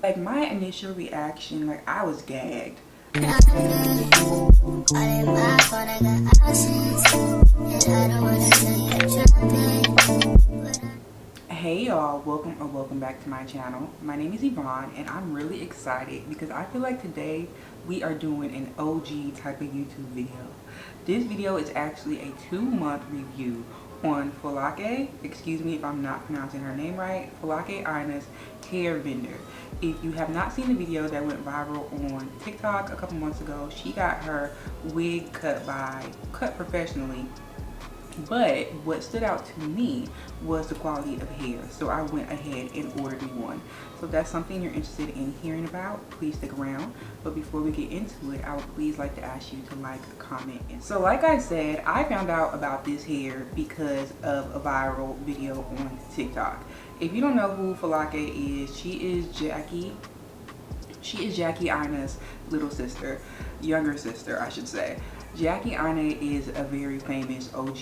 Like my initial reaction, like I was gagged. Hey y'all, welcome back to my channel. My name is Yvonne and I'm really excited because I feel like today we are doing an OG type of YouTube video. This video is actually a 2-month review on Folake, excuse me if I'm not pronouncing her name right, Folake Aina's hair vendor. If you have not seen the video that went viral on TikTok a couple months ago, she got her wig cut professionally. But what stood out to me was the quality of hair. So I went ahead and ordered me one. So if that's something you're interested in hearing about, please stick around. But before we get into it, I would please like to ask you to like, comment. So like I said, I found out about this hair because of a viral video on TikTok. If you don't know who Folake is, she is Jackie Aina's little sister, younger sister I should say. Jackie Aina is a very famous OG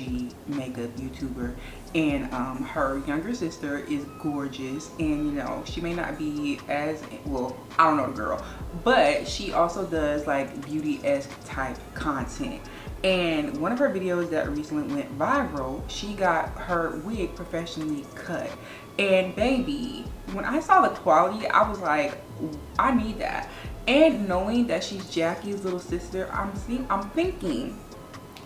makeup YouTuber, and her younger sister is gorgeous, and you know, she may not be as, well, I don't know the girl, but she also does like beauty-esque type content. And one of her videos that recently went viral, she got her wig professionally cut. And baby, when I saw the quality, I was like, I need that. And knowing that she's Jackie's little sister, I'm thinking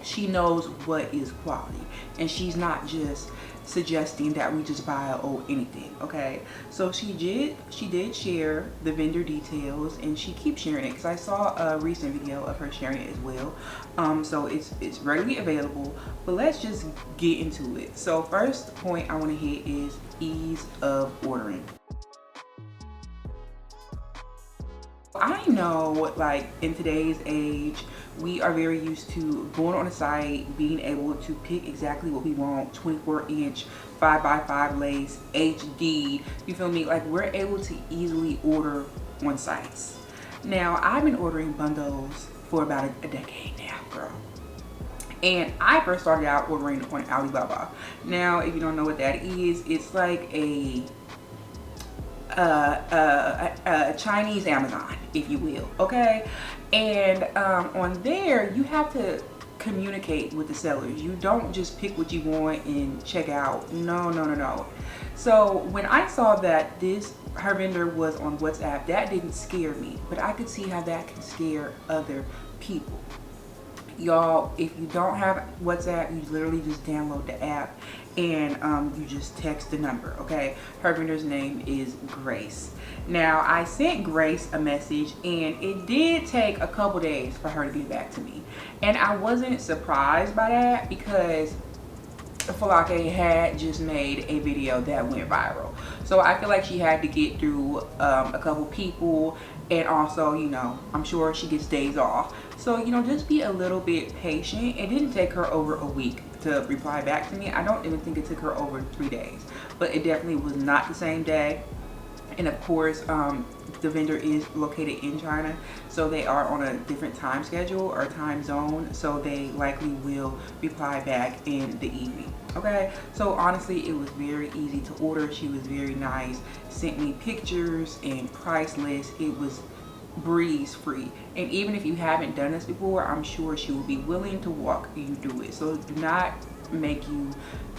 she knows what is quality, and she's not just suggesting that we just buy anything. Okay, so she did share the vendor details, and she keeps sharing it because I saw a recent video of her sharing it as well. So it's readily available, but let's just get into it. So first point I want to hit is ease of ordering. I know, like, in today's age, we are very used to going on a site, being able to pick exactly what we want, 24-inch, 5x5 lace, HD, you feel me? Like, we're able to easily order on sites. Now, I've been ordering bundles for about a decade now, girl. And I first started out ordering on Alibaba. Now, if you don't know what that is, it's like a Chinese Amazon, if you will. Okay, and on there you have to communicate with the sellers. You don't just pick what you want and check out. No. So when I saw that her vendor was on WhatsApp, that didn't scare me, but I could see how that can scare other people. Y'all, if you don't have WhatsApp, you literally just download the app and you just text the number. Okay, her vendor's name is Grace. Now, I sent Grace a message, and it did take a couple days for her to get back to me, and I wasn't surprised by that because Folake had just made a video that went viral. So I feel like she had to get through a couple people, and also, you know, I'm sure she gets days off. So, you know, just be a little bit patient. It didn't take her over a week to reply back to me. I don't even think it took her over 3 days, but it definitely was not the same day. And of course, the vendor is located in China, so they are on a different time schedule or time zone, so they likely will reply back in the evening. Okay, so honestly, it was very easy to order. She was very nice, sent me pictures and price lists. It was breeze free, and even if you haven't done this before, I'm sure she will be willing to walk you through it. So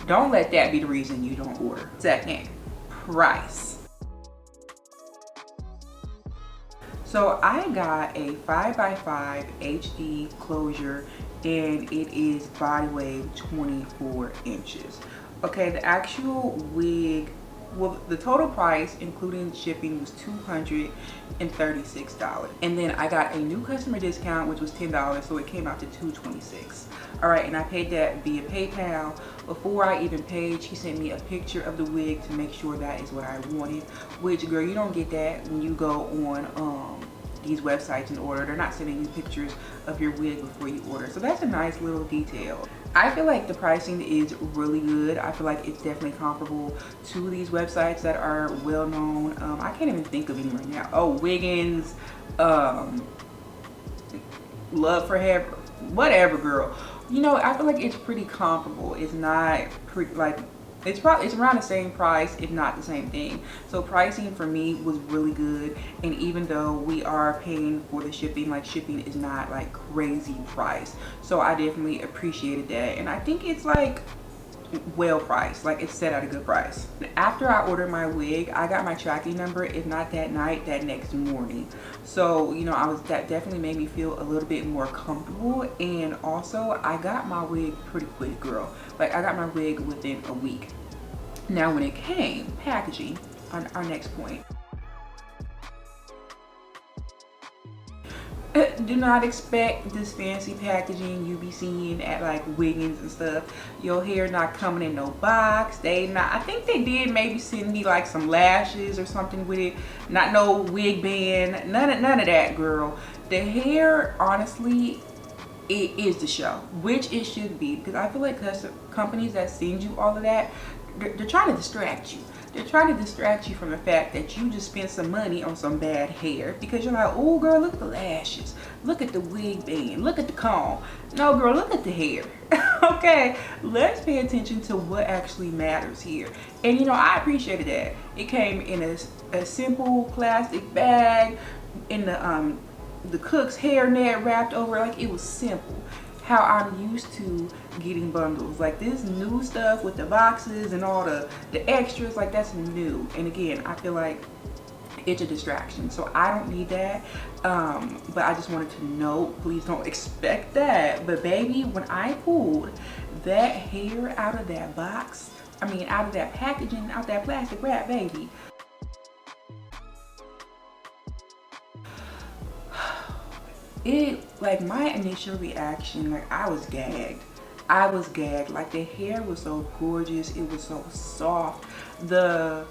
don't let that be the reason you don't order. Second, price. So I got a 5x5 HD closure, and it is body wave 24 inches. Okay, the actual wig, well, the total price including shipping was $236, and then I got a new customer discount, which was $10, so it came out to $226. All right, and I paid that via PayPal. Before I even paid, she sent me a picture of the wig to make sure that is what I wanted, which, girl, you don't get that when you go on these websites and order. They're not sending you pictures of your wig before you order, so that's a nice little detail. I feel like the pricing is really good. I feel like it's definitely comparable to these websites that are well known. I can't even think of any right now. Oh, Wiggins, Love for Hair, whatever, girl. You know, I feel like it's pretty comparable. It's not like It's around the same price, if not the same thing. So pricing for me was really good, and even though we are paying for the shipping, like shipping is not like crazy price, so I definitely appreciated that. And I think it's like well priced, like it's set at a good price. After I ordered my wig, I got my tracking number, if not that night, that next morning. So you know, that definitely made me feel a little bit more comfortable. And also I got my wig pretty quick, girl. Like I got my wig within a week. Now when it came packaging, on our next point, do not expect this fancy packaging you be seeing at like Wiggins and stuff. Your hair not coming in no box. They not, I think they did maybe send me like some lashes or something with it. Not no wig band, none of that, girl. The hair, honestly, it is the show, which it should be, because I feel like companies that send you all of that, they're trying to distract you. They're trying to distract you from the fact that you just spent some money on some bad hair, because you're like, oh girl, look at the lashes, look at the wig band, look at the comb. No girl, look at the hair. Okay, let's pay attention to what actually matters here. And you know, I appreciated that. It came in a simple plastic bag, in the cook's hairnet wrapped over, like it was simple. How I'm used to getting bundles. Like this new stuff with the boxes and all the extras, like that's new. And again, I feel like it's a distraction, so I don't need that. But I just wanted to note, please don't expect that. But baby, when I pulled that hair out of that box, I mean out of that packaging, out that plastic wrap, baby, it, like my initial reaction, like I was gagged. I was gagged. Like the hair was so gorgeous, it was so soft. The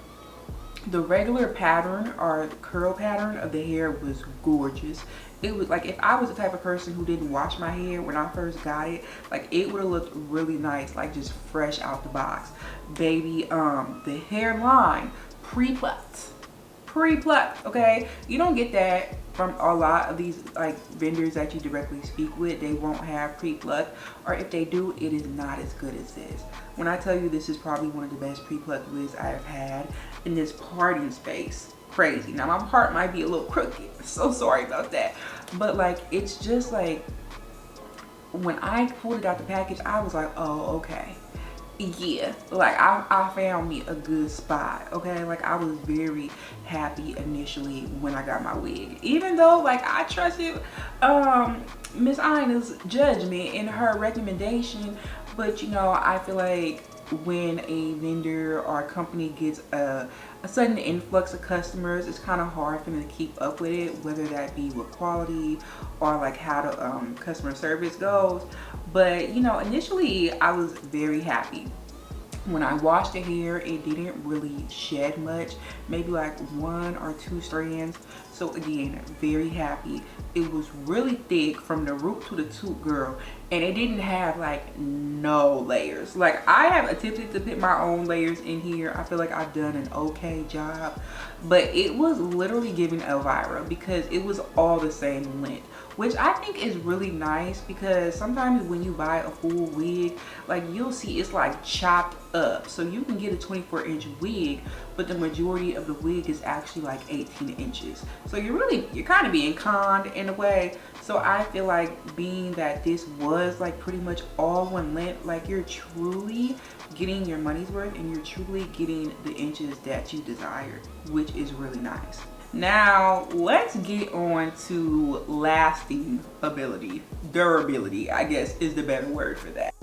regular pattern or curl pattern of the hair was gorgeous. It was like, if I was the type of person who didn't wash my hair when I first got it, like it would have looked really nice, like just fresh out the box. Baby, the hairline pre-plucked, okay? You don't get that from a lot of these like vendors that you directly speak with. They won't have pre-plucked, or if they do, it is not as good as this. When I tell you this is probably one of the best pre-plucked wigs I have had in this parting space, crazy. Now my part might be a little crooked, so sorry about that, but like it's just like when I pulled it out the package, I was like, oh okay, yeah, like I found me a good spot, okay? Like I was very happy initially when I got my wig, even though like I trusted Miss Aina's judgment and her recommendation. But you know, I feel like when a vendor or a company gets a sudden influx of customers, it's kind of hard for them to keep up with it, whether that be with quality or like how the customer service goes. But you know, initially I was very happy. When I washed the hair, it didn't really shed much, maybe like 1 or 2 strands. So again, very happy. It was really thick from the root to the tooth, girl, and it didn't have like no layers. Like I have attempted to put my own layers in here. I feel like I've done an okay job, but it was literally giving Elvira, because it was all the same length, which I think is really nice, because sometimes when you buy a full wig, like you'll see it's like chopped up. So you can get a 24-inch wig, but the majority of the wig is actually like 18 inches. So you're kind of being conned in a way. So I feel like, being that this was like pretty much all one length, like you're truly getting your money's worth and you're truly getting the inches that you desired, which is really nice. Now let's get on to lasting ability, durability, I guess is the better word for that.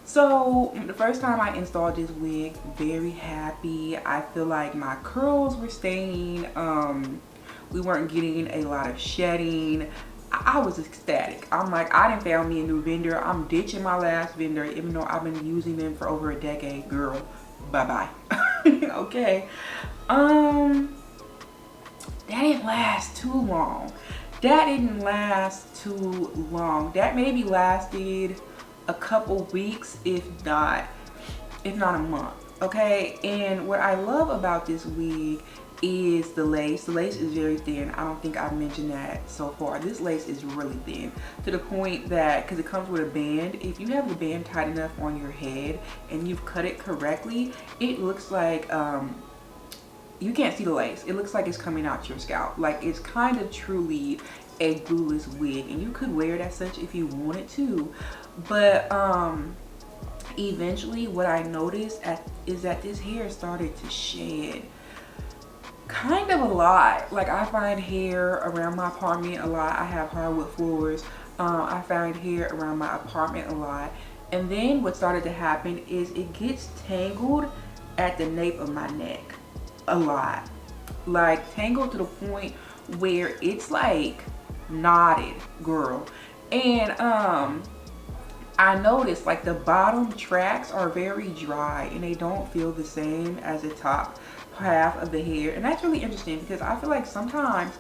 So the first time I installed this wig, very happy. I feel like my curls were staying, we weren't getting a lot of shedding. I was ecstatic. I'm like, I done found me a new vendor. I'm ditching my last vendor, even though I've been using them for over a decade, girl. Bye-bye. Okay. That didn't last too long. That maybe lasted a couple weeks, if not a month. Okay, and what I love about this wig is the lace. The lace is very thin. I don't think I've mentioned that so far. This lace is really thin to the point that, because it comes with a band, if you have the band tight enough on your head and you've cut it correctly, it looks like you can't see the lace. It looks like it's coming out your scalp. Like, it's kind of truly a glueless wig, and you could wear it as such if you wanted to. But eventually what I noticed is that this hair started to shed kind of a lot. Like, I find hair around my apartment a lot. I have hardwood floors. I find hair around my apartment a lot. And then what started to happen is it gets tangled at the nape of my neck a lot. Like, tangled to the point where it's like knotted, girl. And I noticed like the bottom tracks are very dry and they don't feel the same as the top half of the hair. And that's really interesting because I feel like sometimes,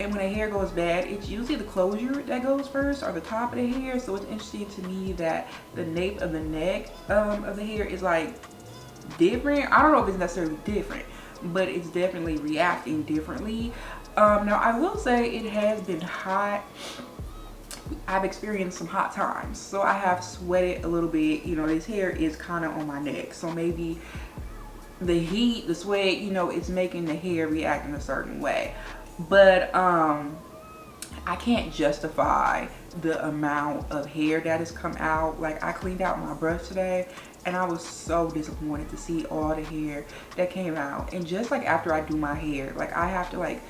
and when the hair goes bad, it's usually the closure that goes first or the top of the hair. So it's interesting to me that the nape of the neck of the hair is like different. I don't know if it's necessarily different, but it's definitely reacting differently. Now I will say it has been hot. I've experienced some hot times, so I have sweated a little bit. You know, this hair is kind of on my neck, so maybe the heat, the sweat, you know, it's making the hair react in a certain way. But I can't justify the amount of hair that has come out. Like, I cleaned out my brush today and I was so disappointed to see all the hair that came out. And just like after I do my hair, like, I have to like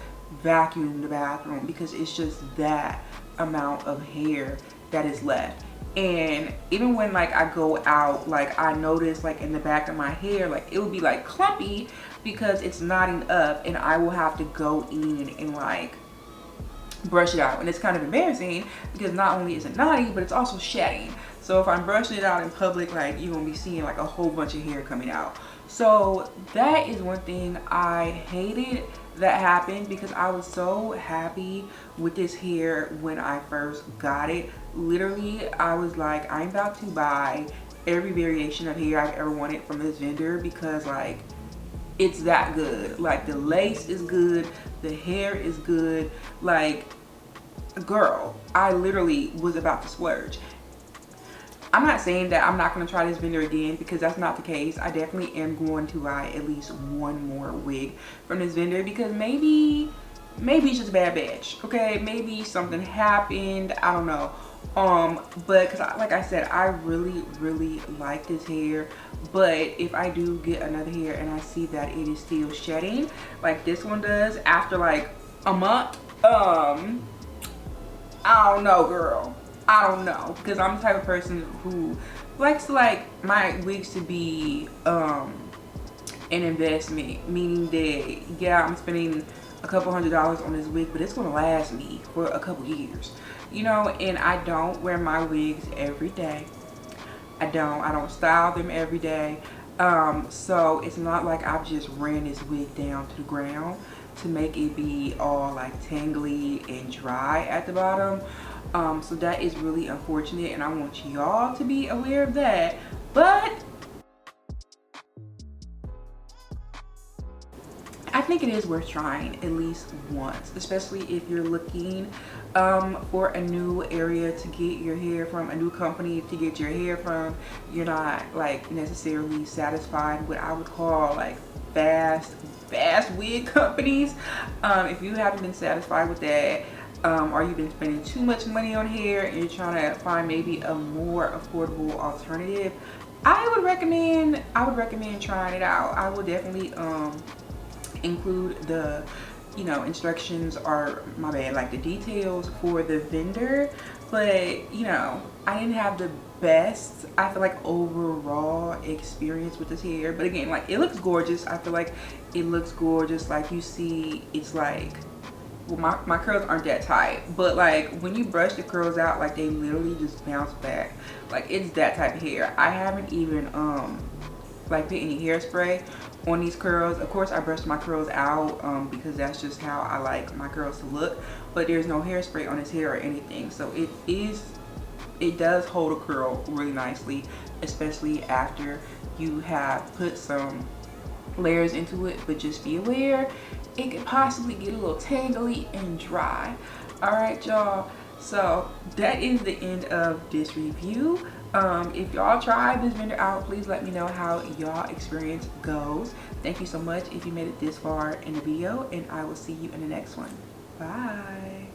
vacuum the bathroom because it's just that amount of hair that is left. And even when like I go out, like, I notice like in the back of my hair, like it will be like clumpy because it's knotting up, and I will have to go in and like brush it out. And it's kind of embarrassing because not only is it knotty, but it's also shedding. So if I'm brushing it out in public, like, you're gonna be seeing like a whole bunch of hair coming out. So that is one thing I hated that happened, because I was so happy with this hair when I first got it. Literally, I was like, I'm about to buy every variation of hair I've ever wanted from this vendor, because like, it's that good. Like, the lace is good, the hair is good. Like, girl, I literally was about to splurge. I'm not saying that I'm not going to try this vendor again, because that's not the case. I definitely am going to buy at least one more wig from this vendor, because maybe it's just a bad batch, okay? Maybe something happened, I don't know. But because like I said, I really like this hair. But if I do get another hair and I see that it is still shedding like this one does after like a month, I don't know, girl. I don't know, because I'm the type of person who likes to like my wigs to be an investment, meaning that, yeah, I'm spending a couple $100s on this wig, but it's gonna last me for a couple years, you know. And I don't wear my wigs every day. I don't style them every day. So it's not like I've just ran this wig down to the ground to make it be all like tangly and dry at the bottom. So that is really unfortunate, and I want y'all to be aware of that. But I think it is worth trying at least once, especially if you're looking for a new area to get your hair from, a new company to get your hair from. You're not like necessarily satisfied with what I would call like fast wig companies. If you haven't been satisfied with that, or you've been spending too much money on hair and you're trying to find maybe a more affordable alternative, I would recommend trying it out. I will definitely include the, you know, instructions, or my bad, like the details for the vendor. But you know, I didn't have the best, I feel like, overall experience with this hair. But again, like, it looks gorgeous. I feel like it looks gorgeous. Like, you see, it's like, well, my curls aren't that tight, but like when you brush the curls out, like they literally just bounce back. Like, it's that type of hair. I haven't even like put any hairspray on these curls. Of course, I brushed my curls out because that's just how I like my curls to look, but there's no hairspray on this hair or anything. So it does hold a curl really nicely, especially after you have put some layers into it, but just be aware it could possibly get a little tangly and dry. All right, y'all, so that is the end of this review. If y'all try this vendor out, please let me know how y'all experience goes. Thank you so much if you made it this far in the video, and I will see you in the next one. Bye.